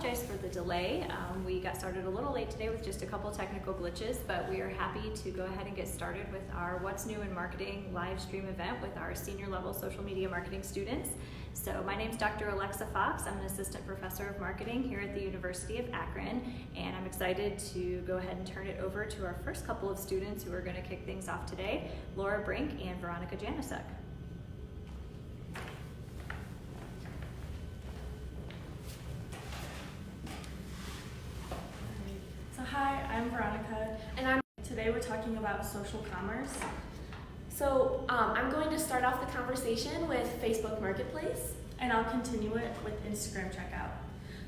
apologize for the delay. We got started a little late today with just a couple technical glitches, but we are happy to go ahead and get started with our What's New in Marketing live stream event with our senior level social media marketing students. So my name is Dr. Alexa Fox. I'm an assistant professor of marketing here at the University of Akron, and I'm excited to go ahead and turn it over to our first couple of students who are going to kick things off today, Laura Brink and Veronica Janisek. So hi, I'm Veronica, and today we're talking about social commerce. So I'm going to start off the conversation with Facebook Marketplace. And I'll continue it with Instagram Checkout.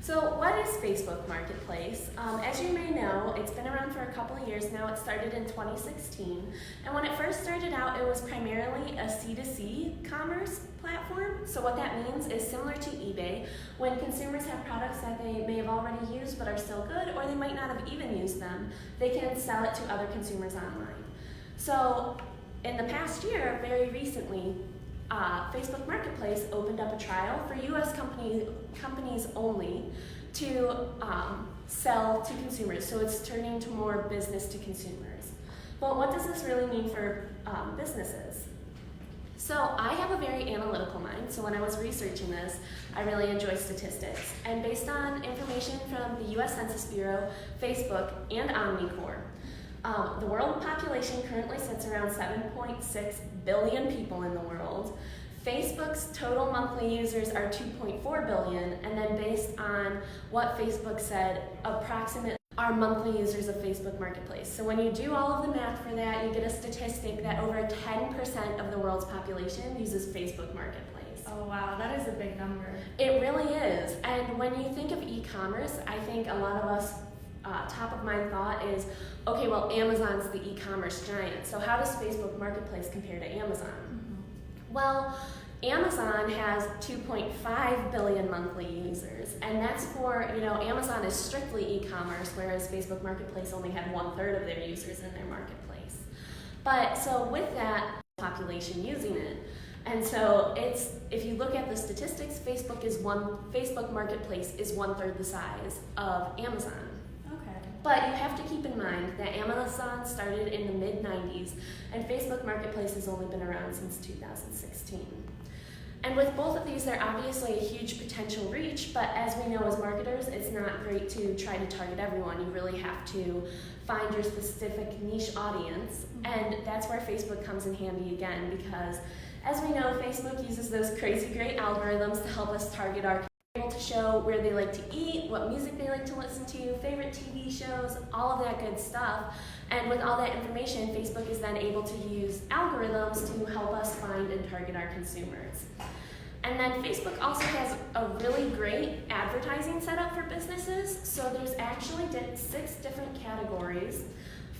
So what is Facebook Marketplace? As you may know, it's been around for a couple of years now. It started in 2016. And when it first started out, it was primarily a C2C commerce platform. So what that means is similar to eBay, when consumers have products that they may have already used but are still good, or they might not have even used them, they can sell it to other consumers online. So in the past year, very recently, Facebook Marketplace opened up a trial for U.S. companies only to sell to consumers. So it's turning to more business to consumers. But what does this really mean for businesses? So I have a very analytical mind. So when I was researching this, I really enjoy statistics. And based on information from the U.S. Census Bureau, Facebook, and Omnicore, the world population currently sits around 7.6 billion people in the world. Facebook's total monthly users are 2.4 billion, and then based on what Facebook said, approximately are monthly users of Facebook Marketplace. So when you do all of the math for that, you get a statistic that over 10% of the world's population uses Facebook Marketplace. Oh wow, that is a big number. It really is. And when you think of e-commerce, I think a lot of us top of mind thought is, okay, well, Amazon's the e-commerce giant. So how does Facebook Marketplace compare to Amazon? Mm-hmm. Well, Amazon has 2.5 billion monthly users, and that's for, Amazon is strictly e-commerce, whereas Facebook Marketplace only had 1/3 of their users in their marketplace. But so with that population using it, and so if you look at the statistics, Facebook Marketplace is 1/3 the size of Amazon. But you have to keep in mind that Amazon started in the mid-90s, and Facebook Marketplace has only been around since 2016. And with both of these, they're obviously a huge potential reach, but as we know as marketers, it's not great to try to target everyone. You really have to find your specific niche audience, and that's where Facebook comes in handy again, because as we know, Facebook uses those crazy great algorithms to help us target our able to show where they like to eat, what music they like to listen to, favorite TV shows, all of that good stuff. And with all that information, Facebook is then able to use algorithms to help us find and target our consumers. And then Facebook also has a really great advertising setup for businesses. So there's actually 6 different categories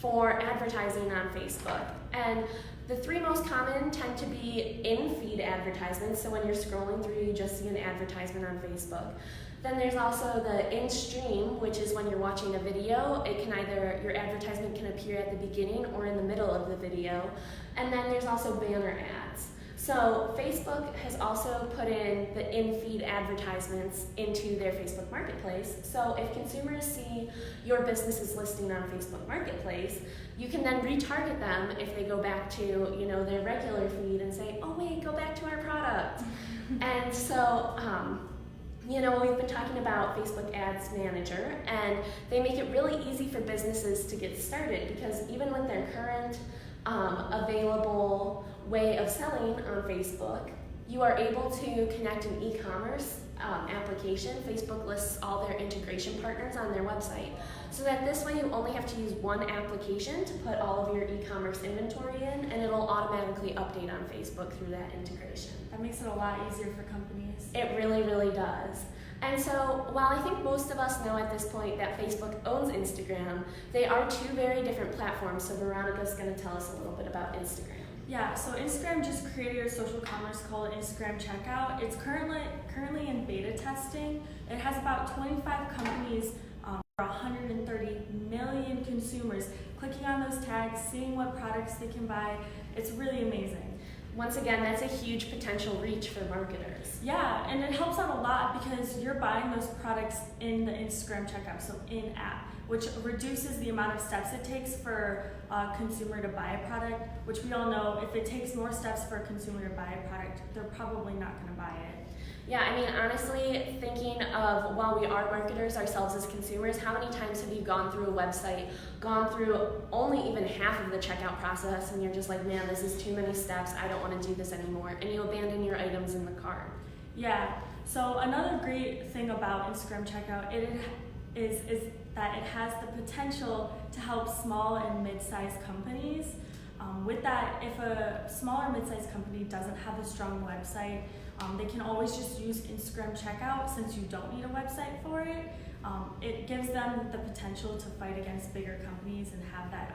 for advertising on Facebook. And the 3 most common tend to be in-feed advertisements, so when you're scrolling through, you just see an advertisement on Facebook. Then there's also the in-stream, which is when you're watching a video. Your advertisement can appear at the beginning or in the middle of the video. And then there's also banner ads. So Facebook has also put in the in-feed advertisements into their Facebook Marketplace. So if consumers see your business's listing on Facebook Marketplace, you can then retarget them if they go back to their regular feed and say, oh wait, go back to our product. And so we've been talking about Facebook Ads Manager, and they make it really easy for businesses to get started, because even with their current available way of selling on Facebook, you are able to connect an e-commerce application. Facebook lists all their integration partners on their website, so that this way you only have to use one application to put all of your e-commerce inventory in, and it'll automatically update on Facebook through that integration. That makes it a lot easier for companies. It really, really does. And so while I think most of us know at this point that Facebook owns Instagram, they are 2 very different platforms. So Veronica's going to tell us a little bit about Instagram. Yeah, so Instagram just created a social commerce called Instagram Checkout. It's currently in beta testing. It has about 25 companies, 130 million consumers clicking on those tags, seeing what products they can buy. It's really amazing. Once again, that's a huge potential reach for marketers. Yeah, and it helps out a lot because you're buying those products in the Instagram checkout, so in app, which reduces the amount of steps it takes for a consumer to buy a product, which we all know if it takes more steps for a consumer to buy a product, they're probably not going to buy it. Yeah, I mean, honestly, thinking of while we are marketers ourselves as consumers, how many times have you gone through a website, gone through only even half of the checkout process, and you're just like, man, this is too many steps, I don't want to do this anymore, and you abandon your items in the cart. Yeah, so another great thing about Instagram checkout is that it has the potential to help small and mid-sized companies. With that, if a small or mid-sized company doesn't have a strong website, they can always just use Instagram checkout since you don't need a website for it. It gives them the potential to fight against bigger companies and have that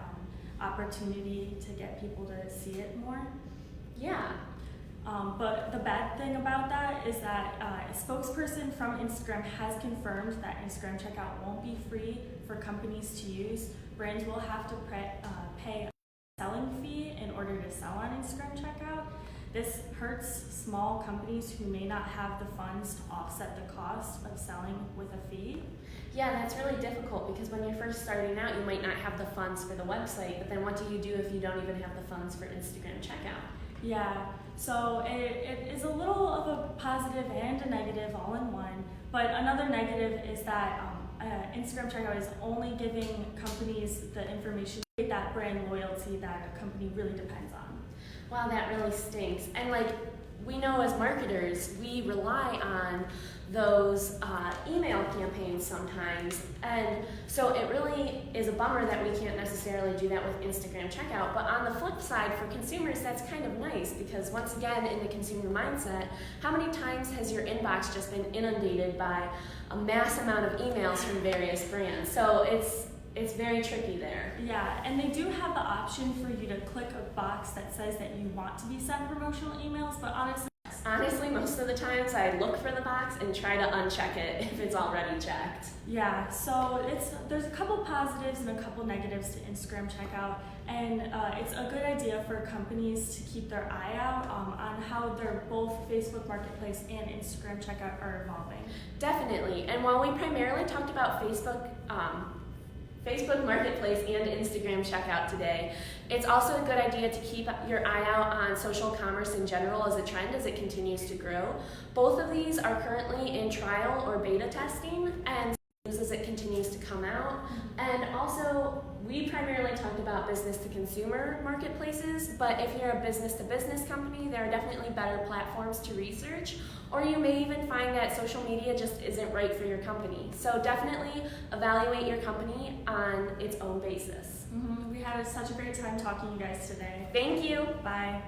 opportunity to get people to see it more. Yeah. But the bad thing about that is that a spokesperson from Instagram has confirmed that Instagram checkout won't be free for companies to use. Brands will have to pay a selling fee in order to sell on Instagram checkout. This hurts small companies who may not have the funds to offset the cost of selling with a fee. Yeah, that's really difficult because when you're first starting out, you might not have the funds for the website, but then what do you do if you don't even have the funds for Instagram checkout? Yeah, so it is a little of a positive and a negative all in one, but another negative is that Instagram checkout is only giving companies the information to get that brand loyalty that a company really depends on. Wow, that really stinks. And like we know as marketers, we rely on those email campaigns sometimes. And so it really is a bummer that we can't necessarily do that with Instagram checkout. But on the flip side, for consumers, that's kind of nice because once again, in the consumer mindset, how many times has your inbox just been inundated by a mass amount of emails from various brands? So it's very tricky there. Yeah, and they do have the option for you to click a box that says that you want to be sent promotional emails, but honestly, most of the times I look for the box and try to uncheck it if it's already checked. Yeah, so there's a couple positives and a couple negatives to Instagram checkout, and it's a good idea for companies to keep their eye out on how their both Facebook Marketplace and Instagram checkout are evolving. Definitely, and while we primarily talked about Facebook Marketplace and Instagram checkout today, it's also a good idea to keep your eye out on social commerce in general as a trend as it continues to grow. Both of these are currently in trial or beta testing and as it continues to come out. And also, we primarily talked about business to consumer marketplaces, but if you're a business to business company, there are definitely better platforms to research, or you may even find that social media just isn't right for your company. So definitely evaluate your company on its own basis. Mm-hmm. We had such a great time talking to you guys today. Thank you. Bye.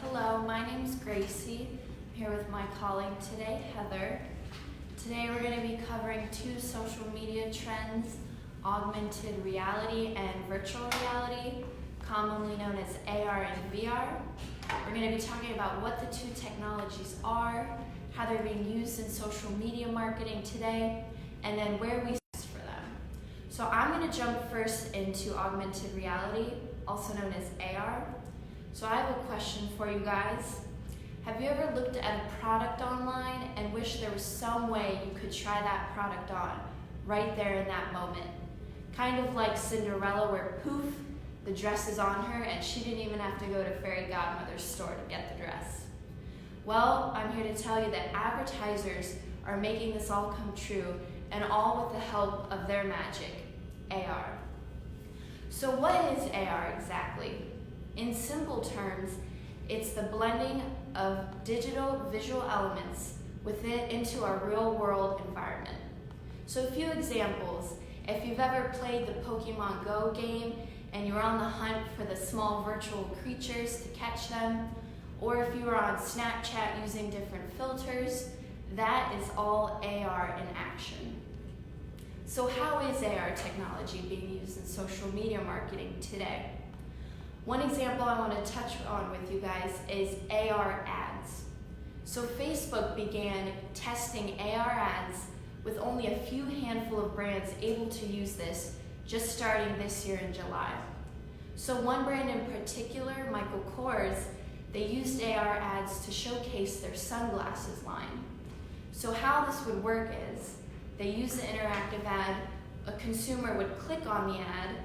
Hello, my name is Gracie. I'm here with my colleague today, Heather. Today we're going to be covering two social media trends, augmented reality and virtual reality, commonly known as AR and VR. We're going to be talking about what the two technologies are, how they're being used in social media marketing today, and then where we use for them. So I'm going to jump first into augmented reality, also known as AR. So I have a question for you guys. Have you ever looked at a product online and wished there was some way you could try that product on right there in that moment? Kind of like Cinderella where poof, the dress is on her and she didn't even have to go to Fairy Godmother's store to get the dress. Well, I'm here to tell you that advertisers are making this all come true, and all with the help of their magic, AR. So what is AR exactly? In simple terms, it's the blending of digital visual elements into our real world environment. So a few examples. If you've ever played the Pokemon Go game and you're on the hunt for the small virtual creatures to catch them, or if you were on Snapchat using different filters, That is all AR in action. So how is AR technology being used in social media marketing today? One example I want to touch on with you guys is AR ads. So Facebook began testing AR ads with only a few handful of brands able to use this just starting this year in July. So one brand in particular, Michael Kors, they used AR ads to showcase their sunglasses line. So how this would work is, they use the interactive ad, a consumer would click on the ad,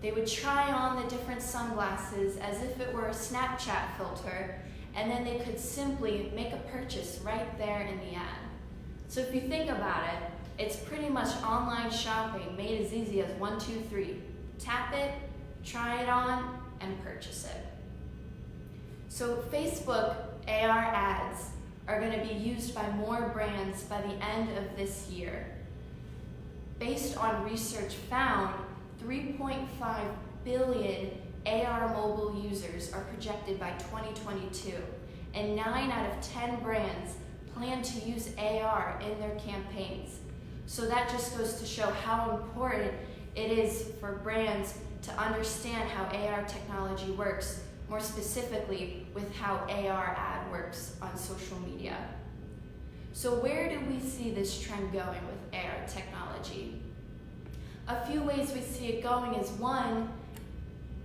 they would try on the different sunglasses as if it were a Snapchat filter, and then they could simply make a purchase right there in the ad. So if you think about it, it's pretty much online shopping made as easy as 1, 2, 3. Tap it, try it on, and purchase it. So Facebook AR ads are going to be used by more brands by the end of this year. Based on research found, 3.5 billion AR mobile users are projected by 2022, and 9 out of 10 brands plan to use AR in their campaigns. So that just goes to show how important it is for brands to understand how AR technology works, more specifically with how AR ad works on social media. So where do we see this trend going with AR technology? A few ways we see it going is, one,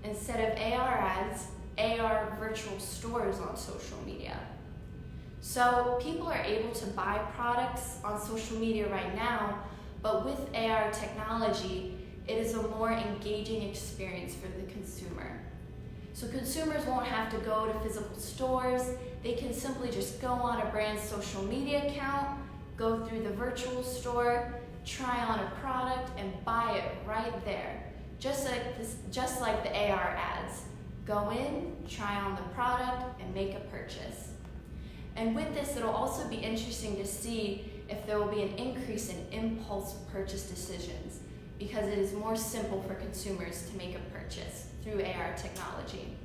instead of AR ads, AR virtual stores on social media. So people are able to buy products on social media right now, but with AR technology, it is a more engaging experience for the consumer. So consumers won't have to go to physical stores. They can simply just go on a brand's social media account, go through the virtual store, try on a product, and buy it right there. Just like the AR ads. Go in, try on the product, and make a purchase. And with this, it'll also be interesting to see if there will be an increase in impulse purchase decisions, because it is more simple for consumers to make a purchase through AR technology.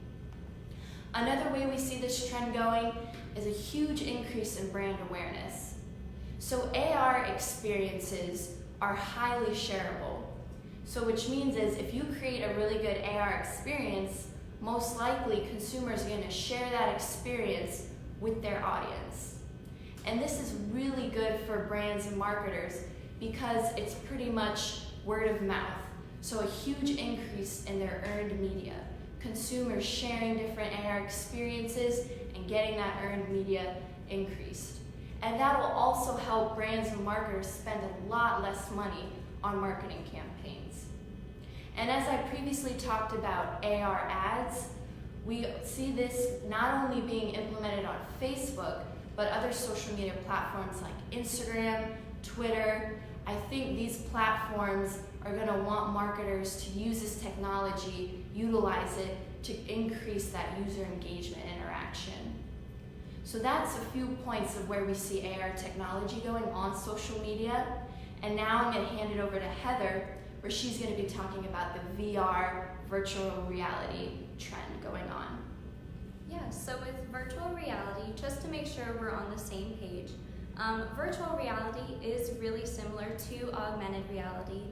Another way we see this trend going is a huge increase in brand awareness. So AR experiences are highly shareable. So which means is if you create a really good AR experience, most likely consumers are going to share that experience with their audience. And this is really good for brands and marketers because it's pretty much word of mouth. So a huge increase in their earned media. Consumers sharing different AR experiences and getting that earned media increased. And that will also help brands and marketers spend a lot less money on marketing campaigns. And as I previously talked about AR ads, we see this not only being implemented on Facebook, but other social media platforms like Instagram, Twitter. I think these platforms are going to want marketers to use this technology, utilize it to increase that user engagement interaction. So that's a few points of where we see AR technology going on social media. And now I'm going to hand it over to Heather, where she's going to be talking about the VR virtual reality trend going on. Yeah, so with virtual reality, just to make sure we're on the same page, virtual reality is really similar to augmented reality,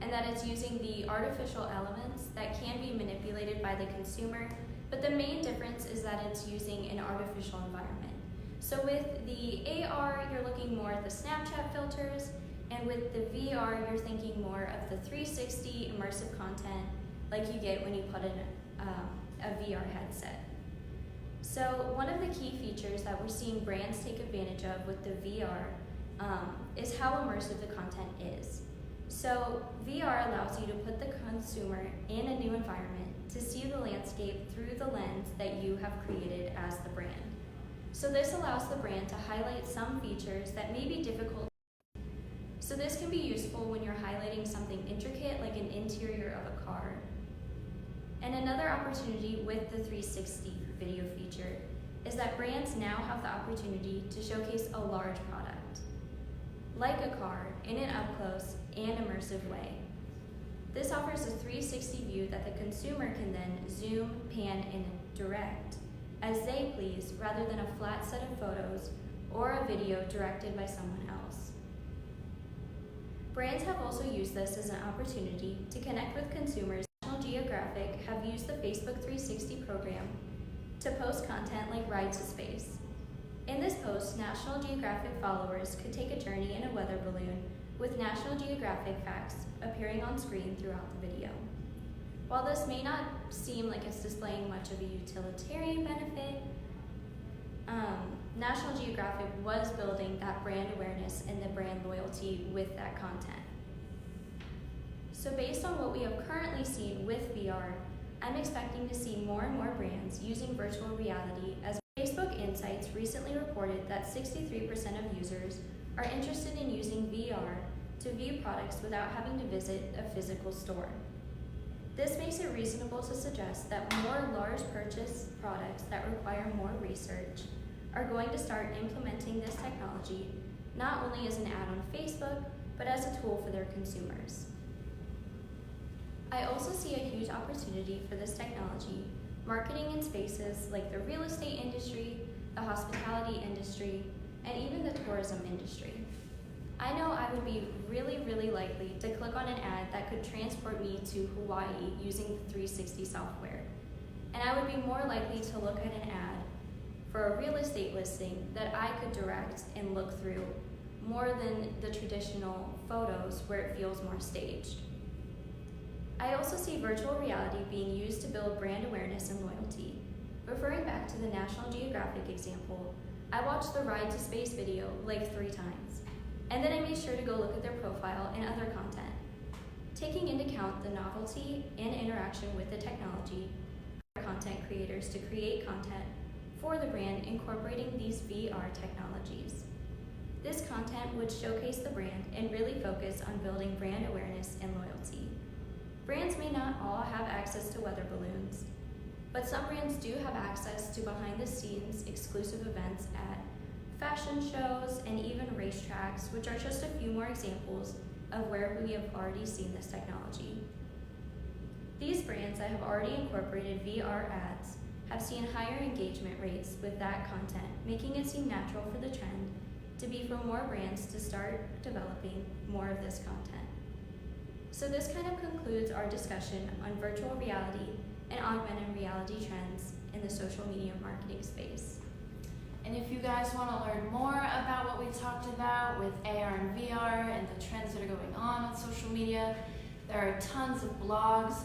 and that it's using the artificial elements that can be manipulated by the consumer, but the main difference is that it's using an artificial environment. So with the AR, you're looking more at the Snapchat filters, and with the VR, you're thinking more of the 360 immersive content like you get when you put in a VR headset. So one of the key features that we're seeing brands take advantage of with the VR is how immersive the content is. So VR allows you to put the consumer in a new environment to see the landscape through the lens that you have created as the brand. So this allows the brand to highlight some features that may be difficult. So this can be useful when you're highlighting something intricate like an interior of a car. And another opportunity with the 360 video feature is that brands now have the opportunity to showcase a large product, like a car, in an up-close and immersive way. This offers a 360 view that the consumer can then zoom, pan, and direct as they please, rather than a flat set of photos or a video directed by someone else. Brands have also used this as an opportunity to connect with consumers. National Geographic have used the Facebook 360 program to post content like Ride to Space. In this post, National Geographic followers could take a journey in a weather balloon with National Geographic facts appearing on screen throughout the video. While this may not seem like it's displaying much of a utilitarian benefit, National Geographic was building that brand awareness and the brand loyalty with that content. So based on what we have currently seen with VR, I'm expecting to see more and more brands using virtual reality, as Facebook Insights recently reported that 63% of users are interested in using VR to view products without having to visit a physical store. This makes it reasonable to suggest that more large purchase products that require more research are going to start implementing this technology not only as an ad on Facebook, but as a tool for their consumers. I also see a huge opportunity for this technology marketing in spaces like the real estate industry, the hospitality industry, and even the tourism industry. I know I would be really likely to click on an ad that could transport me to Hawaii using the 360 software. And I would be more likely to look at an ad for a real estate listing that I could direct and look through more than the traditional photos where it feels more staged. I also see virtual reality being used to build brand awareness and loyalty. Referring back to the National Geographic example, I watched the Ride to Space video like 3 times, and then I made sure to go look at their profile and other content. Taking into account the novelty and interaction with the technology, content creators to create content for the brand incorporating these VR technologies. This content would showcase the brand and really focus on building brand awareness and loyalty. Brands may not all have access to weather balloons, but some brands do have access to behind-the-scenes exclusive events at fashion shows and even racetracks, which are just a few more examples of where we have already seen this technology. These brands that have already incorporated VR ads have seen higher engagement rates with that content, making it seem natural for the trend to be for more brands to start developing more of this content. So this kind of concludes our discussion on virtual reality and augmented reality trends in the social media marketing space. And if you guys want to learn more about what we talked about with AR and VR and the trends that are going on social media, there are tons of blogs,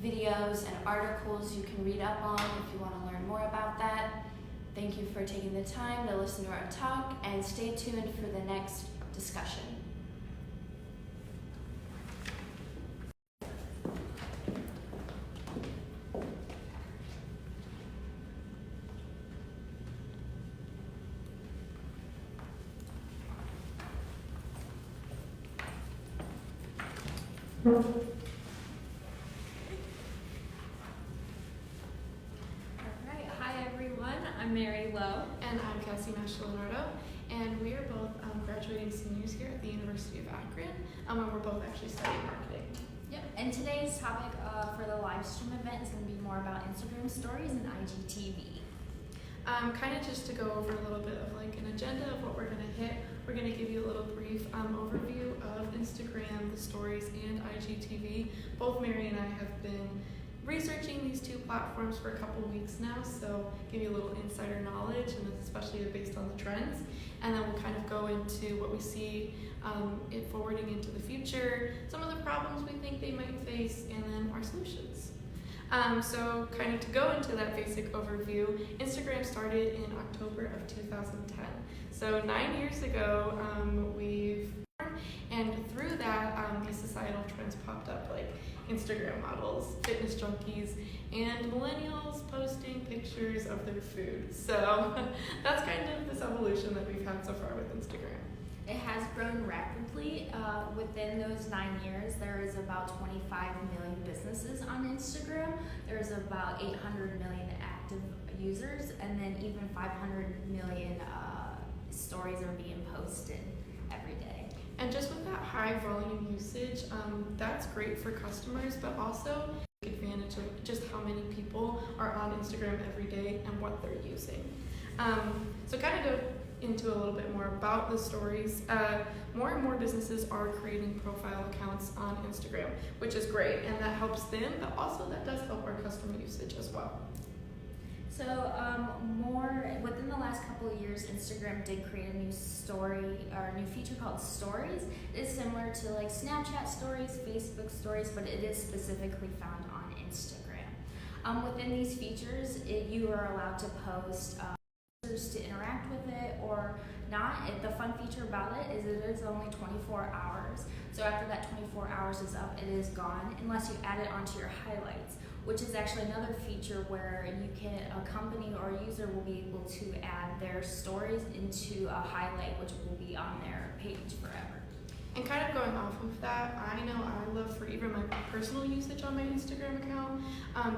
videos, and articles you can read up on if you want to learn more about that. Thank you for taking the time to listen to our talk, and stay tuned for the next discussion. Alright, hi everyone, I'm Mary Lowe. And I'm Cassie Maschelinardo, and we are both graduating seniors here at the University of Akron, and we're both actually studying marketing. Yep, and today's topic for the live stream event is going to be more about Instagram stories and IGTV. Kind of just to go over a little bit of like an agenda of what we're going to hit. We're going to give you a little brief overview of Instagram, the stories, and IGTV. Both Mary and I have been researching these two platforms for a couple weeks now, so give you a little insider knowledge, and especially based on the trends. And then we'll kind of go into what we see it forwarding into the future, some of the problems we think they might face, and then our solutions. So kind of to go into that basic overview, Instagram started in October of 2010. So 9 years ago, and through that, these societal trends popped up, like Instagram models, fitness junkies, and millennials posting pictures of their food. So that's kind of this evolution that we've had so far with Instagram. It has grown rapidly. Within those 9 years, there is about 25 million businesses on Instagram. There's about 800 million active users, and then even 500 million stories are being posted every day. And just with that high volume usage, that's great for customers, but also take advantage of just how many people are on Instagram every day and what they're using. So kind of into a little bit more about the stories, more and more businesses are creating profile accounts on Instagram, which is great, and that helps them, but also that does help our customer usage as well. So, more within the last couple of years, Instagram did create a new story or a new feature called Stories. It is similar to like Snapchat Stories, Facebook Stories, but it is specifically found on Instagram. Within these features, you are allowed to post to interact with it or not. The fun feature about it is it is only 24 hours. So after that 24 hours is up, it is gone unless you add it onto your highlights, which is actually another feature where a company or a user will be able to add their stories into a highlight, which will be on their page forever. And kind of going off of that, I know I love for even my personal usage on my Instagram account,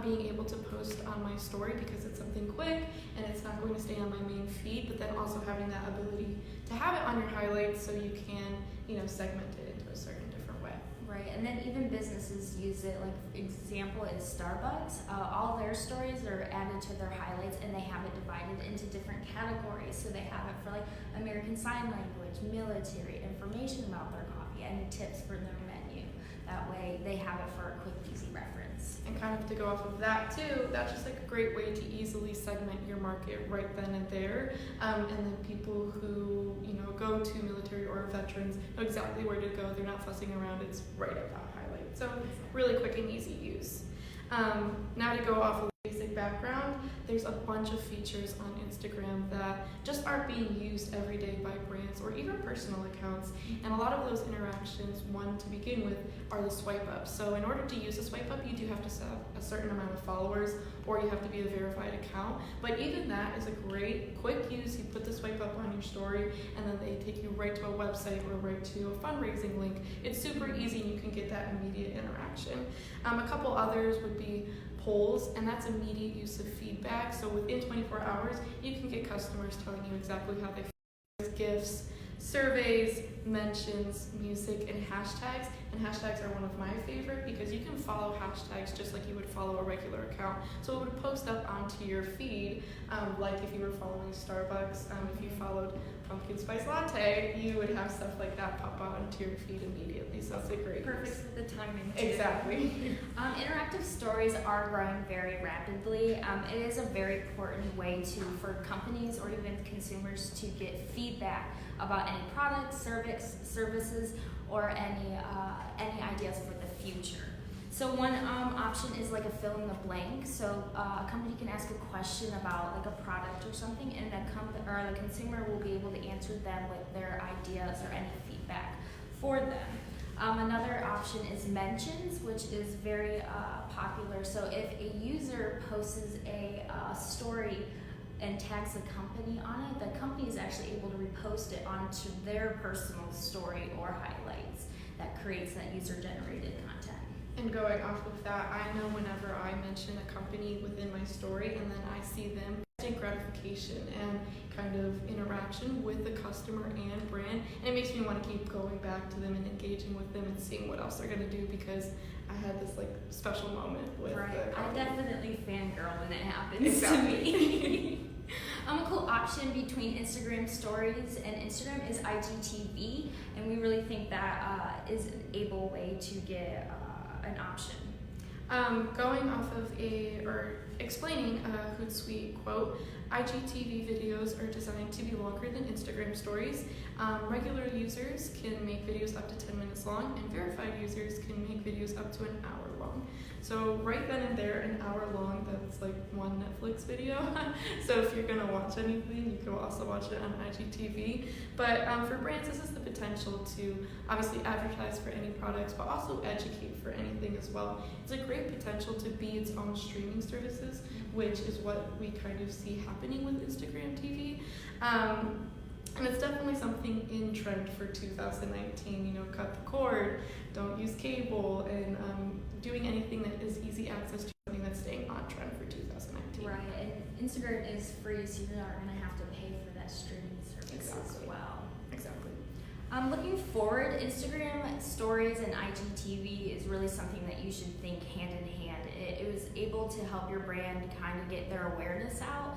being able to post on my story because it's something quick and it's not going to stay on my main feed, but then also having that ability to have it on your highlights so you can, segment it into a certain different way. Right, and then even businesses use it. Like example is Starbucks. All their stories are added to their highlights, and they have it divided into different categories. So they have it for like American Sign Language, military, information about their coffee, and tips for their menu. That way, they have it for a quick, easy reference. And kind of to go off of that too, that's just like a great way to easily segment your market right then and there. And then people who, go to military or veterans know exactly where to go. They're not fussing around. It's right at that highlight. So really quick and easy use. Now to go off of basic background, there's a bunch of features on Instagram that just aren't being used every day by brands or even personal accounts. And a lot of those interactions, one to begin with, are the swipe ups. So in order to use a swipe up, you do have to have a certain amount of followers or you have to be a verified account. But even that is a great quick use. You put the swipe up on your story and then they take you right to a website or right to a fundraising link. It's super easy and you can get that immediate interaction. A couple others would be polls, and that's immediate use of feedback. So within 24 hours, you can get customers telling you exactly how they feel. Gifts, surveys, mentions, music, and hashtags. And hashtags are one of my favorite because you can follow hashtags just like you would follow a regular account. So it would post up onto your feed, like if you were following Starbucks, if you followed Pumpkin Spice Latte, you would have stuff like that pop out onto your feed immediately. So it's a great Perfect use. for the timing too. Exactly. Interactive stories are growing very rapidly. It is a very important way for companies or even consumers to get feedback about any products, services, or any ideas for the future. So one option is like a fill in the blank. So a company can ask a question about like a product or something, and the consumer will be able to answer them with their ideas or any feedback for them. Another option is mentions, which is very popular. So if a user posts a story and tags a company on it, the company is actually able to repost it onto their personal story or highlights. That creates that user-generated content. And going off of that, I know whenever I mention a company within my story and then I see them, instant gratification and kind of interaction with the customer and brand, and it makes me want to keep going back to them and engaging with them and seeing what else they're going to do because I had this like special moment with Right. the I company. definitely fangirl when it happens Exactly. to me. A cool option between Instagram stories and Instagram is IGTV, and we really think that is an able way to get an option. Going off of explaining a Hootsuite quote, IGTV videos are designed to be longer than Instagram stories. Regular users can make videos up to 10 minutes long, and verified users can make videos up to an hour long. So right then and there, an hour long, that's like one Netflix video. So if you're gonna watch anything, you can also watch it on IGTV. But for brands, this is the potential to obviously advertise for any products, but also educate for anything as well. It's a great potential to be its own streaming services, which is what we kind of see happening with Instagram TV. And it's definitely something in trend for 2019, cut the cord, don't use cable, and doing anything that is easy access to something that's staying on trend for 2019. Right, and Instagram is free, so you're not going to have to pay for that streaming service as well. Exactly. Looking forward, Instagram stories and IGTV is really something that you should think hand in hand. It was able to help your brand kind of get their awareness out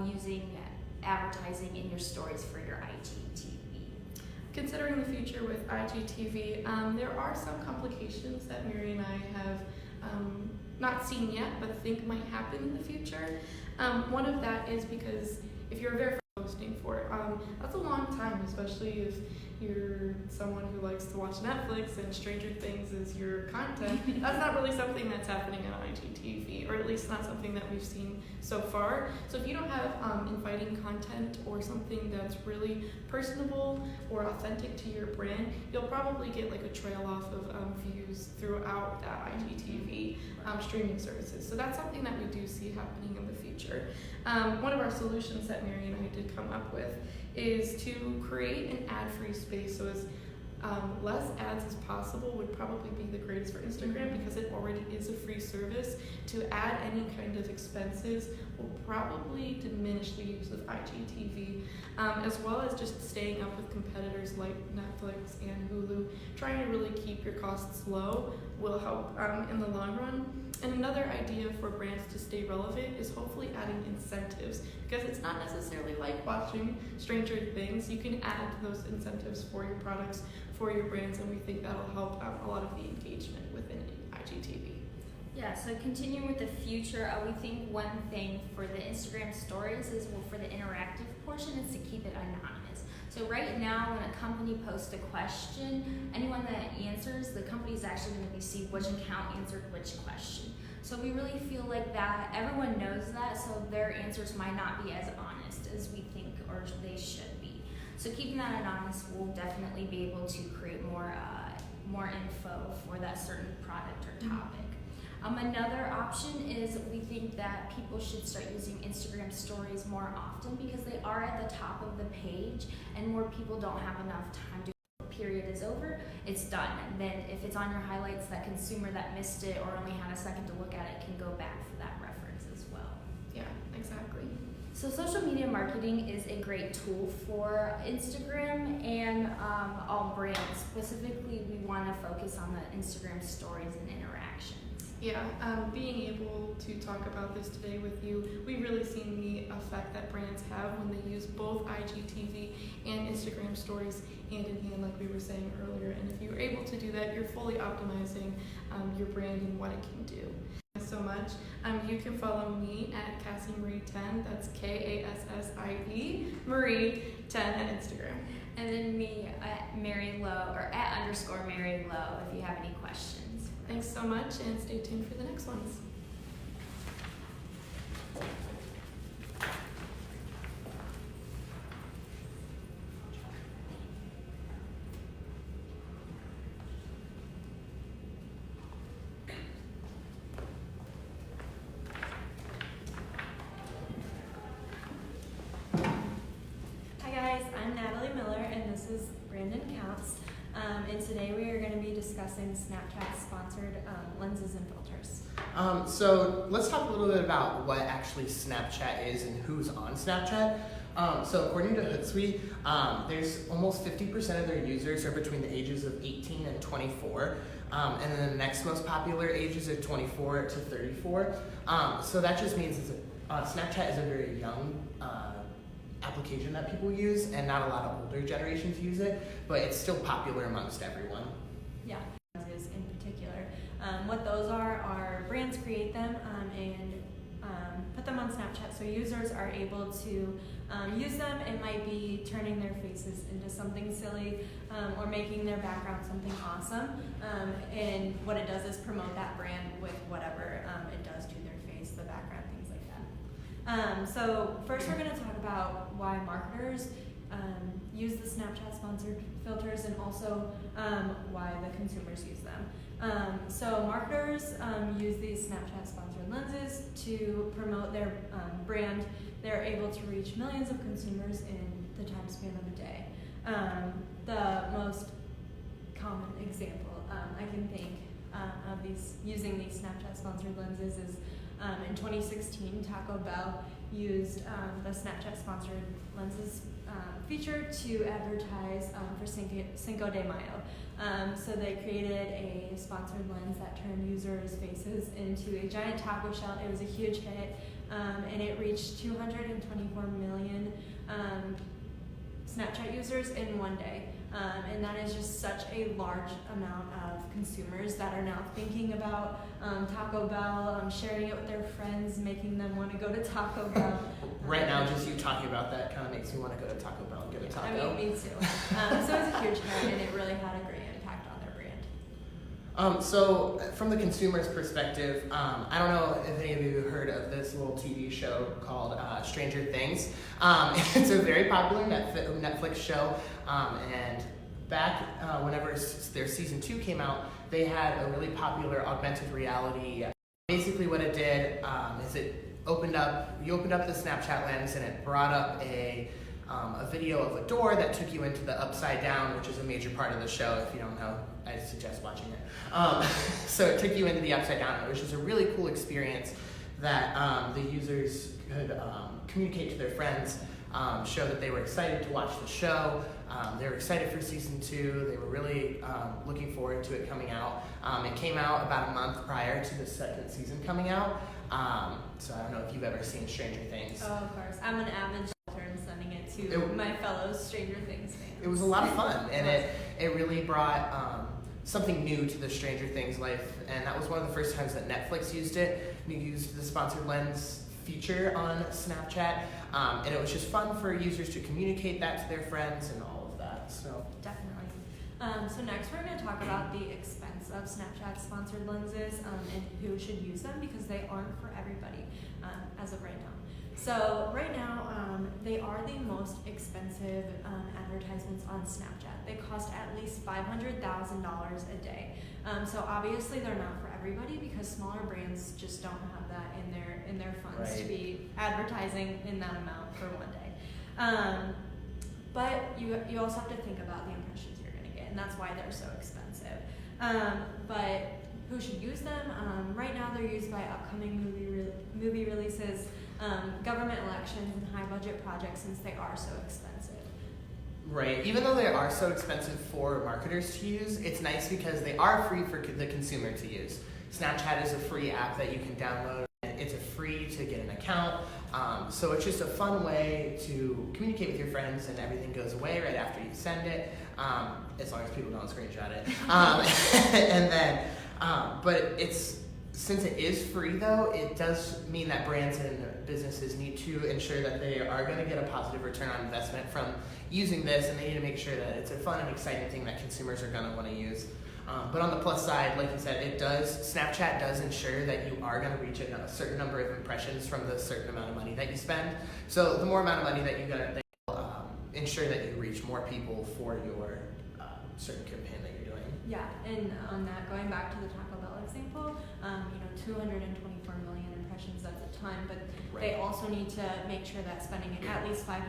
using advertising in your stories for your IGTV? Considering the future with IGTV, there are some complications that Mary and I have not seen yet, but think might happen in the future. One of that is because if you're a verified posting for it, that's a long time, especially if you're someone who likes to watch Netflix and Stranger Things is your content. That's not really something that's happening on IGTV, or at least not something that we've seen so far. So if you don't have inviting content or something that's really personable or authentic to your brand, you'll probably get like a trail off of views throughout that IGTV streaming services. So that's something that we do see happening in the future. One of our solutions that Mary and I did come up with is to create an ad-free space. So as less ads as possible would probably be the greatest for Instagram, because it already is a free service. To add any kind of expenses will probably diminish the use of IGTV, as well as just staying up with competitors like Netflix and Hulu. Trying to really keep your costs low will help in the long run. And another idea for brands to stay relevant is hopefully adding incentives, because it's not necessarily like watching Stranger Things. You can add those incentives for your products, for your brands, and we think that'll help a lot of the engagement within IGTV. Yeah, so continuing with the future, we think one thing for the Instagram stories is, well, for the interactive portion is to keep it anonymous. So right now, when a company posts a question, anyone that answers, the company's actually going to see which account answered which question. So we really feel like that everyone knows that, so their answers might not be as honest as we think or they should be. So keeping that anonymous will definitely be able to create more info for that certain product or topic. Another option is we think that people should start using Instagram stories more often, because they are at the top of the page and more people don't have enough time to, period is over, it's done. And then if it's on your highlights, that consumer that missed it or only had a second to look at it can go back for that reference as well. Yeah, exactly. So social media marketing is a great tool for Instagram and all brands. Specifically, we want to focus on the Instagram stories and interactions. Yeah, being able to talk about this today with you, we've really seen the effect that brands have when they use both IGTV and Instagram stories hand in hand, like we were saying earlier. And if you're able to do that, you're fully optimizing your brand and what it can do. Thank you so much. You can follow me at Cassie Marie 10. That's KASSIE Marie 10 at Instagram. And then me at Mary Lowe, or at _Mary Lowe, if you have any questions. Thanks so much, and stay tuned for the next ones. Hi guys, I'm Natalie Miller and this is Brandon Counts. And today we are going to be discussing Snapchat-sponsored lenses and filters. So let's talk a little bit about what actually Snapchat is and who's on Snapchat. So according to Hootsuite, there's almost 50% of their users are between the ages of 18 and 24. And then the next most popular ages are 24 to 34. So that just means Snapchat is a very young application that people use, and not a lot of older generations use it, but it's still popular amongst everyone. Yeah, lenses in particular. What those are brands create them and put them on Snapchat so users are able to use them. It might be turning their faces into something silly or making their background something awesome. And what it does is promote that brand with whatever it does to their face, the background, things like that. So first we're going to talk about why marketers use the Snapchat sponsored filters, and also why the consumers use them. So marketers use these Snapchat sponsored lenses to promote their brand. They're able to reach millions of consumers in the time span of a day. The most common example I can think of using these Snapchat sponsored lenses is in 2016, Taco Bell used the Snapchat sponsored lenses feature to advertise for Cinco de Mayo. So they created a sponsored lens that turned users' faces into a giant taco shell. It was a huge hit. and it reached 224 million Snapchat users in one day. And that is just such a large amount of consumers that are now thinking about Taco Bell, sharing it with their friends, making them want to go to Taco Bell. Right now, just you talking about that kind of makes me want to go to Taco Bell and get a taco. I mean, me too. So it's a huge hit, and it really had a great impact on their brand. So from the consumer's perspective, I don't know if any of you have heard of this little TV show called Stranger Things. It's a very popular Netflix show, and back whenever their season 2 came out, they had a really popular augmented reality. Basically what it did is you opened up the Snapchat lens and it brought up a video of a door that took you into the Upside Down, which is a major part of the show. If you don't know, I suggest watching it. So it took you into the Upside Down, which is a really cool experience that the users could communicate to their friends, show that they were excited to watch the show. They were excited for season 2. They were really looking forward to it coming out. It came out about a month prior to the second season coming out. So I don't know if you've ever seen Stranger Things. Oh, of course. I'm an avid shelter and sending it to my fellow Stranger Things fans. It was a lot of fun, and it really brought something new to the Stranger Things life, and that was one of the first times that Netflix used it. We used the sponsored lens feature on Snapchat, and it was just fun for users to communicate that to their friends and all of that. So Definitely. So next we're going to talk about the expense of Snapchat sponsored lenses and who should use them, because they aren't for everybody as of right now. So right now, they are the most expensive advertisements on Snapchat. They cost at least $500,000 a day. So obviously they're not for everybody, because smaller brands just don't have that in their funds to be advertising in that amount for one day. But you also have to think about the impressions you're going to get, and that's why they're so expensive. But who should use them? Right now they're used by upcoming movie releases, government elections, and high budget projects, since they are so expensive. right, even though they are so expensive for marketers to use, it's nice because they are free for the consumer to use. Snapchat is a free app that you can download. It's free to get an account. So it's just a fun way to communicate with your friends, and everything goes away right after you send it, as long as people don't screenshot it. And then, but since it is free though, it does mean that brands and businesses need to ensure that they are going to get a positive return on investment from using this, and they need to make sure that it's a fun and exciting thing that consumers are going to want to use. But on the plus side, like you said, Snapchat does ensure that you are going to reach a certain number of impressions from the certain amount of money that you spend. So the more amount of money that you get, they will ensure that you reach more people for your certain campaign that you're doing. Yeah, and on that, going back to the Taco Bell example, 224 million impressions, that's a ton, but they also need to make sure that spending at least $500,000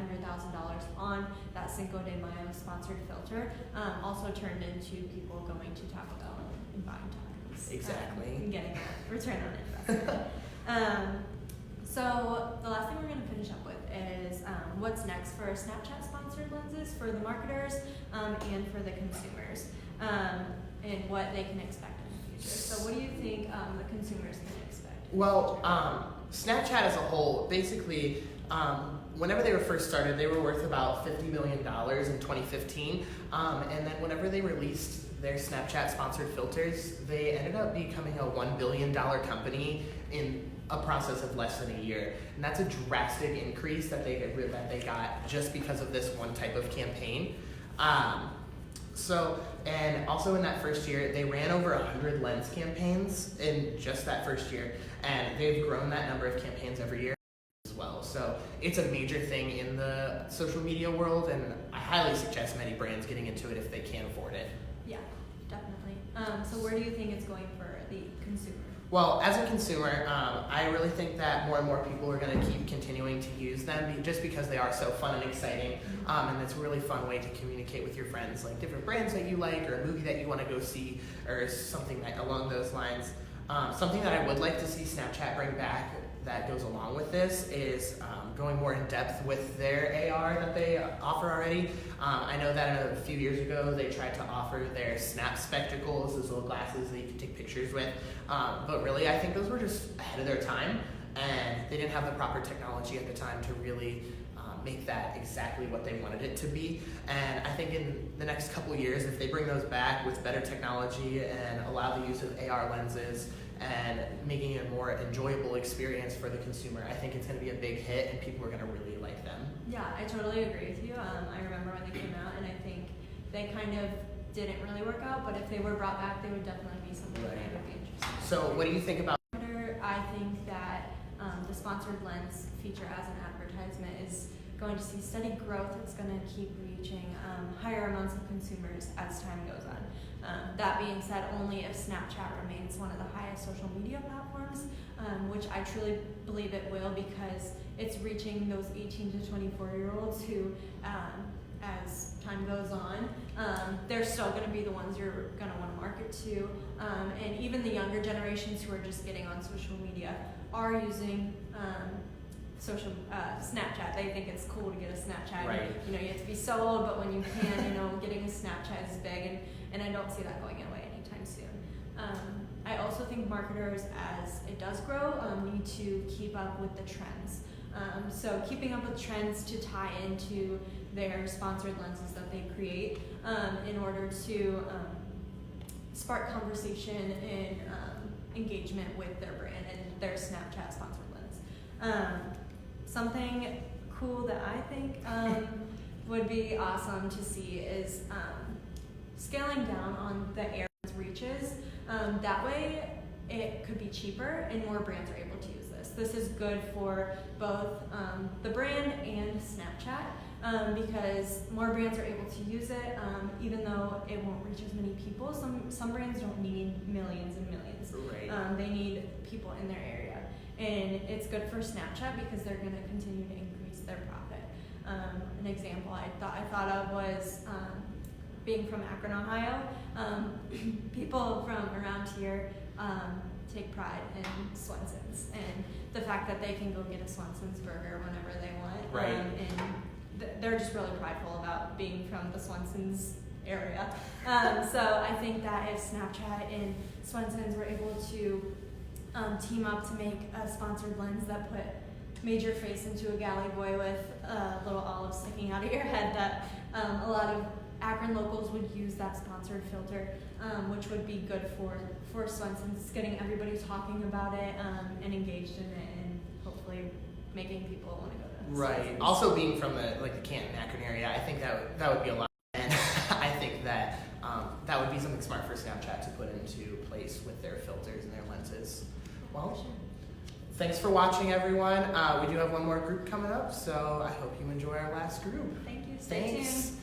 on that Cinco de Mayo sponsored filter also turned into people going to Taco Bell and buying tacos. Exactly. And getting a return on investment. So the last thing we're going to finish up with is what's next for Snapchat sponsored lenses for the marketers and for the consumers, and what they can expect in the future. So what do you think the consumers can expect? Well, Snapchat as a whole, basically, whenever they were first started, they were worth about $50 million in 2015. And then whenever they released their Snapchat sponsored filters, they ended up becoming a $1 billion company in a process of less than a year. And that's a drastic increase that they got just because of this one type of campaign. And also in that first year, they ran over 100 lens campaigns in just that first year, and they've grown that number of campaigns every year as well. So it's a major thing in the social media world, and I highly suggest many brands getting into it if they can afford it. Yeah, definitely. So where do you think it's going for the consumer? Well, as a consumer, I really think that more and more people are going to keep continuing to use them just because they are so fun and exciting, and it's a really fun way to communicate with your friends, like different brands that you like or a movie that you want to go see or something along those lines. Something that I would like to see Snapchat bring back that goes along with this is going more in depth with their AR that they offer already. I know that a few years ago they tried to offer their Snap Spectacles, those little glasses that you can take pictures with, but really I think those were just ahead of their time. and they didn't have the proper technology at the time to really make that exactly what they wanted it to be. And I think in the next couple years, if they bring those back with better technology and allow the use of AR lenses and making it a more enjoyable experience for the consumer, I think it's going to be a big hit and people are going to really like them. Yeah, I totally agree with you. I remember when they came out, and I think they kind of didn't really work out, but if they were brought back, they would definitely be something that I would be interested in. So what do you think about I think that the sponsored lens feature as an advertisement is going to see steady growth. It's going to keep reaching higher amounts of consumers as time goes on. That being said, only if Snapchat remains one of the highest social media platforms, which I truly believe it will, because it's reaching those 18 to 24-year-olds who, as time goes on, they're still going to be the ones you're going to want to market to. And even the younger generations who are just getting on social media are using Snapchat. They think it's cool to get a Snapchat. Right. You know, you have to be so old, but when you can, you know, getting a Snapchat is big, and I don't see that going away anytime soon. I also think marketers, as it does grow, need to keep up with the trends. So keeping up with trends to tie into their sponsored lenses that they create in order to spark conversation and engagement with their brand and their Snapchat sponsored lens. Something cool that I think would be awesome to see is scaling down on the air's reaches. That way it could be cheaper and more brands are able to use this. This is good for both the brand and Snapchat because more brands are able to use it, even though it won't reach as many people. Some brands don't need millions and millions. Right. They need people in their area. And it's good for Snapchat because they're going to continue to increase their profit. An example I thought of was being from Akron, Ohio. People from around here take pride in Swenson's, and the fact that they can go get a Swenson's burger whenever they want. Right. And they're just really prideful about being from the Swenson's area. So I think that if Snapchat and Swenson's were able to team up to make a sponsored lens that put Major Face into a galley boy with a little olive sticking out of your head, that a lot of Akron locals would use that sponsored filter, which would be good for Swenson's, getting everybody talking about it and engaged in it, and hopefully making people want to go to Right. Swenson's. Also, being from the Canton, Akron area, I think that would be a lot, and I think that that would be something smart for Snapchat to put into place with their filters and their lenses. Well, thanks for watching, everyone. We do have one more group coming up, so I hope you enjoy our last group. Thank you. Stay Thanks. tuned.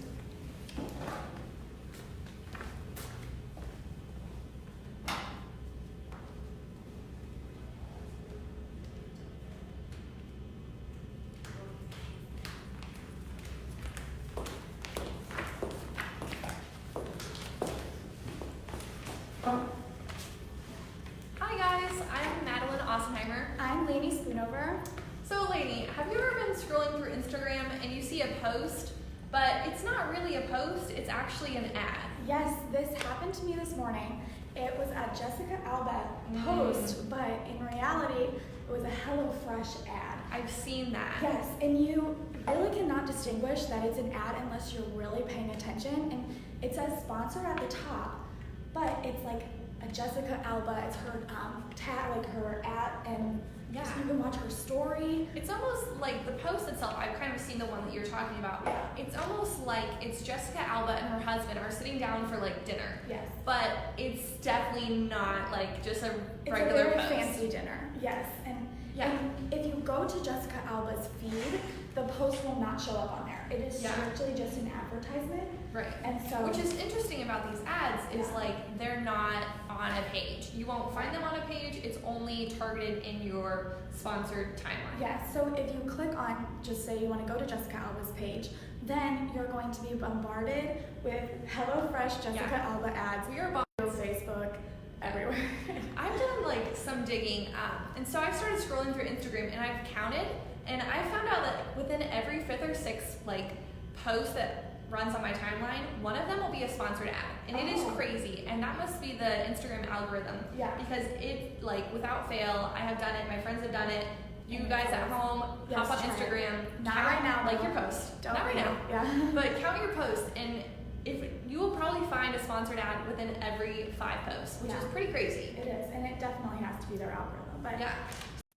Hi guys, I'm Madeline Ossenheimer. I'm Lainey Spoonover. So Lainey, have you ever been scrolling through Instagram and you see a post, but it's not really a post, it's actually an ad? Yes, this happened to me this morning. It was a Jessica Alba post, but in reality, it was a HelloFresh ad. I've seen that. Yes, and you really cannot distinguish that it's an ad unless you're really paying attention. And it says sponsor at the top, but it's like a Jessica Alba. It's her tag, like her ad, and Yeah. so you can watch her story. It's almost like the post itself, I've kind of seen the one that you're talking about. Yeah. It's almost like it's Jessica Alba and her husband are sitting down for like dinner. Yes. But it's definitely not like just a It's regular a very post. fancy dinner. Yes, and Yeah. and if you go to Jessica Alba's feed, the post will not show up on there. It is Yeah. strictly just an advertisement, Right. and so Which is interesting about these ads is Yeah. like they're not on a page. You won't find them on a page. It's only targeted in your sponsored timeline. yeah. So if you click on, just say you want to go to Jessica Alba's page, then you're going to be bombarded with HelloFresh Jessica Yeah. Alba ads. We are Facebook, everywhere. I've done like some digging, and so I started scrolling through Instagram, and I've counted, and I found out that within every fifth or sixth like post that runs on my timeline, one of them will be a sponsored ad, and it is crazy. And that must be the Instagram algorithm. Yeah. Because it, like, without fail, I have done it. My friends have done it. You And guys it's at home, yes, hop on try it. Instagram. Not count, right now, like though. your post. Don't Not right do now. it. Yeah. But count your post, and if you will probably find a sponsored ad within every 5 posts, which Yeah. is pretty crazy. It is, and it definitely has to be their algorithm. But Yeah.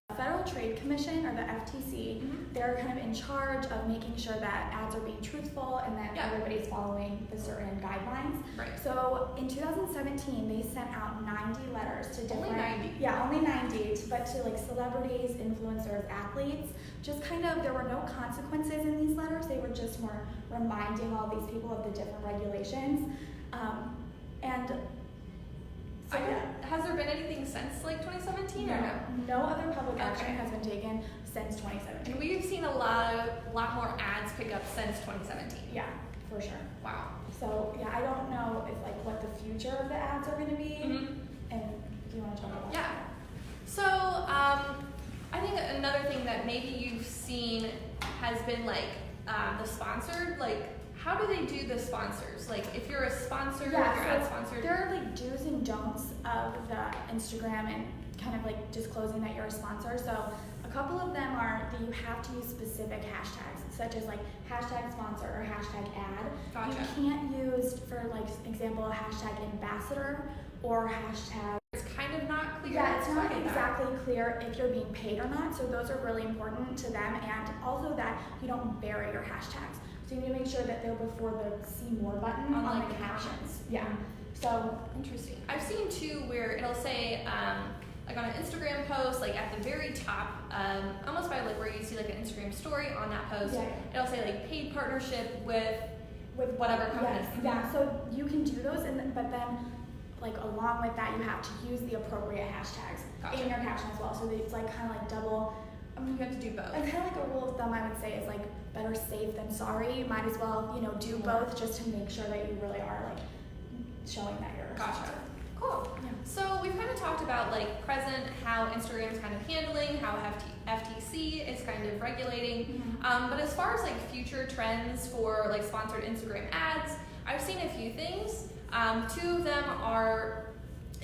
the Federal Trade Commission, or the FTC, Mhm. they're kind of in charge of making sure that ads are being truthful and that Yeah. everybody's following the certain guidelines. Right. So in 2017, they sent out 90 letters to different. Only 90? Yeah, only 90, but to like celebrities, influencers, athletes. Just kind of, there were no consequences in these letters. They were just more reminding all these people of the different regulations. And so Has there been anything since like 2017 or no? no other public action Okay. has been taken since 2017. And we've seen a lot more ads pick up since 2017. Yeah, for sure. Wow. So yeah, I don't know if like what the future of the ads are going to be. Mhm. And do you want to talk about Yeah. that? So, I think another thing that maybe you've seen has been like the sponsored, like how do they do the sponsors? Like if you're a sponsor, if you're ad sponsored. There are like do's and don'ts of the Instagram and kind of like disclosing that you're a sponsor. So a couple of them are that you have to use specific hashtags, such as like hashtag sponsor or hashtag ad. Gotcha. You can't use, for like example, hashtag ambassador or hashtag. It's kind of not clear. Yeah, it's so I not get that. exactly clear if you're being paid or not, so those are really important to them, and also that you don't bury your hashtags. So you need to make sure that they're before the see more button On, on like, the the captions. Yeah. So Interesting. I've seen too where it'll say, like on an Instagram post, like at the very top, almost by like where you see like an Instagram story on that post, Yeah. it'll say like paid partnership with whatever company. Yes, yeah, so you can do those, but then like along with that you have to use the appropriate hashtags Gotcha. in your caption as well. So that it's like kind of like double. You have to do both. And kind of like a rule of thumb I would say is like better safe than sorry. You might as well, do both just to make sure that you really are like showing that you're a Gotcha. sponsor. Cool. Yeah. So we've kind of talked about like present, how Instagram's kind of handling, how FTC is kind of regulating. But as far as like future trends for like sponsored Instagram ads, I've seen a few things. 2 of them are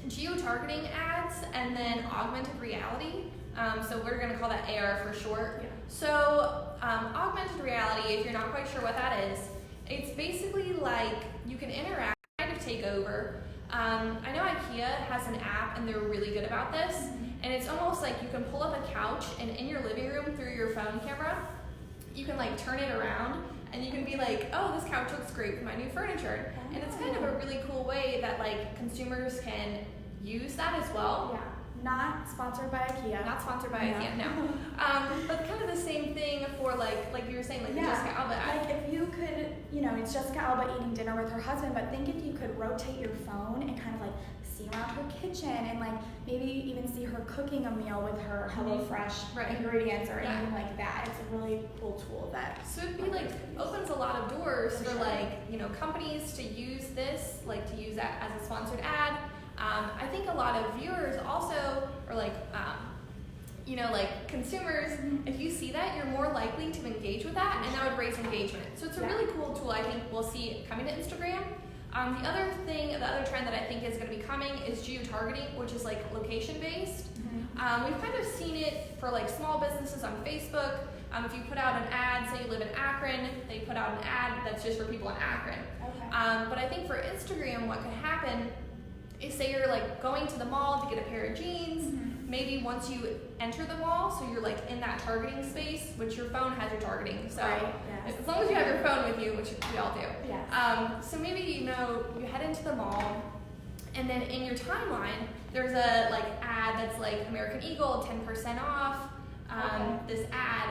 geo-targeting ads and then augmented reality. So we're going to call that AR for short. Yeah. So augmented reality, if you're not quite sure what that is, it's basically like you can interact, kind of take over. I know IKEA has an app and they're really good about this. And it's almost like you can pull up a couch and in your living room through your phone camera, you can like turn it around and you can be like, oh, this couch looks great with my new furniture. And it's kind of a really cool way that like consumers can use that as well. Yeah. Not sponsored by IKEA. Not sponsored by No. IKEA, no. But kind of the same thing for like you were saying, like the Yeah, Jessica Alba ad. like if you could, it's Jessica Alba eating dinner with her husband, but think if you could rotate your phone and kind of like see around her kitchen and like maybe even see her cooking a meal with her HelloFresh Right. ingredients or Yeah. anything like that. It's a really cool tool that. So it'd be like opens a lot of doors for like companies to use this, like to use that as a sponsored ad. I think a lot of viewers also, or like like consumers, if you see that, you're more likely to engage with that, and that would raise engagement. So it's a really cool tool. I think we'll see coming to Instagram. The other trend that I think is going to be coming is geo-targeting, which is like location-based. We've kind of seen it for like small businesses on Facebook. If you put out an ad, say you live in Akron, they put out an ad that's just for people in Akron. Okay. But I think for Instagram, what could happen is say you're like going to the mall to get a pair of jeans. Maybe once you enter the mall, so you're like in that targeting space, which your phone has your targeting. So Right, yes. as long as you have your phone with you, which we all do. Yes. So maybe you head into the mall, and then in your timeline, there's a like ad that's like American Eagle 10% off. This ad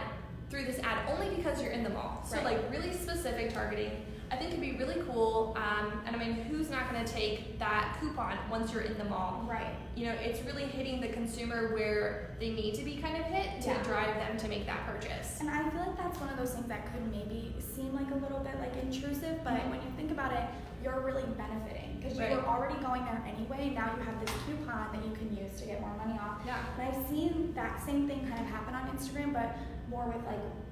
only because you're in the mall. So Right. like really specific targeting. I think it'd be really cool. And I mean, who's not going to take that coupon once you're in the mall? Right. It's really hitting the consumer where they need to be kind of hit to Yeah. drive them to make that purchase. And I feel like that's one of those things that could maybe seem like a little bit like intrusive, but when you think about it, you're really benefiting because you Right. were already going there anyway. Now you have this coupon that you can use to get more money off. Yeah. And I've seen that same thing kind of happen on Instagram, but more with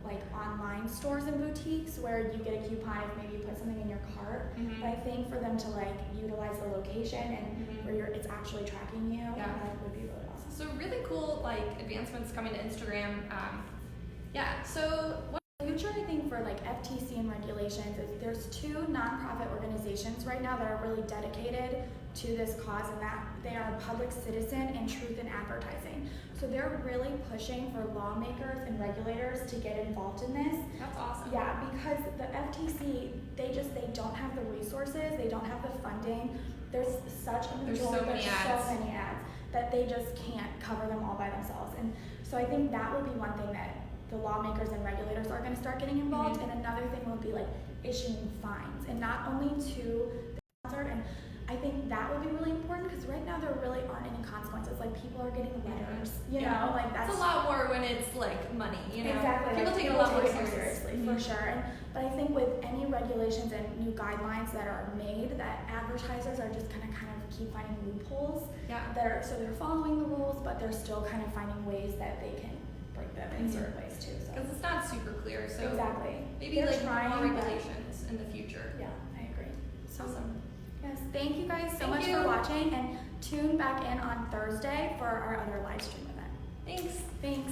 like online stores and boutiques where you get a coupon if maybe you put something in your cart. Mhm. But I think for them to like utilize the location and Mhm. where it's actually tracking you, Yeah. that would be really awesome. So really cool like advancements coming to Instagram. Yeah. So what? The future, I think, for like FTC and regulations is there's two nonprofit organizations right now that are really dedicated to this cause, and that they are Public Citizen and Truth in Advertising. So they're really pushing for lawmakers and regulators to get involved in this. That's awesome. Yeah, because the FTC, they don't have the resources, they don't have the funding. There's such a There's so majority, many there's ads. so many ads that they just can't cover them all by themselves. And so I think that will be one thing that the lawmakers and regulators are going to start getting involved. Mhm. And another thing will be like issuing fines, and not only to the sponsored. And I think that would be really important because right now there really aren't any consequences. Like people are getting letters, you know, like that's It's a lot more when it's like money, you know. exactly. People like, take it a lot more take seriously. for sure. But I think with any regulations and new guidelines that are made, that advertisers are just gonna kind of keep finding loopholes. Yeah. They're following the rules, but they're still kind of finding ways that they can break them in certain ways too. So Because it's not super clear. So exactly. maybe They're like trying, more but- regulations in the future. Yeah, I agree. Awesome. Yes, thank you guys so Thank much you. for watching, and tune back in on Thursday for our other live stream event. Thanks. Thanks.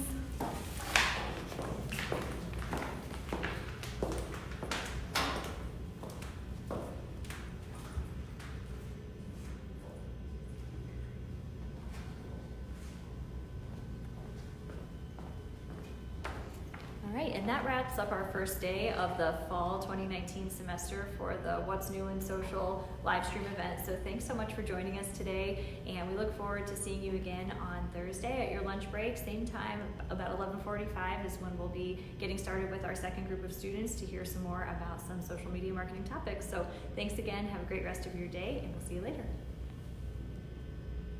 All right, and that wraps up our first day of the fall 2019 semester for the What's New in Social live stream event. So thanks so much for joining us today, and we look forward to seeing you again on Thursday at your lunch break, same time, about 11:45 is when we'll be getting started with our second group of students to hear some more about some social media marketing topics. So thanks again, have a great rest of your day, and we'll see you later.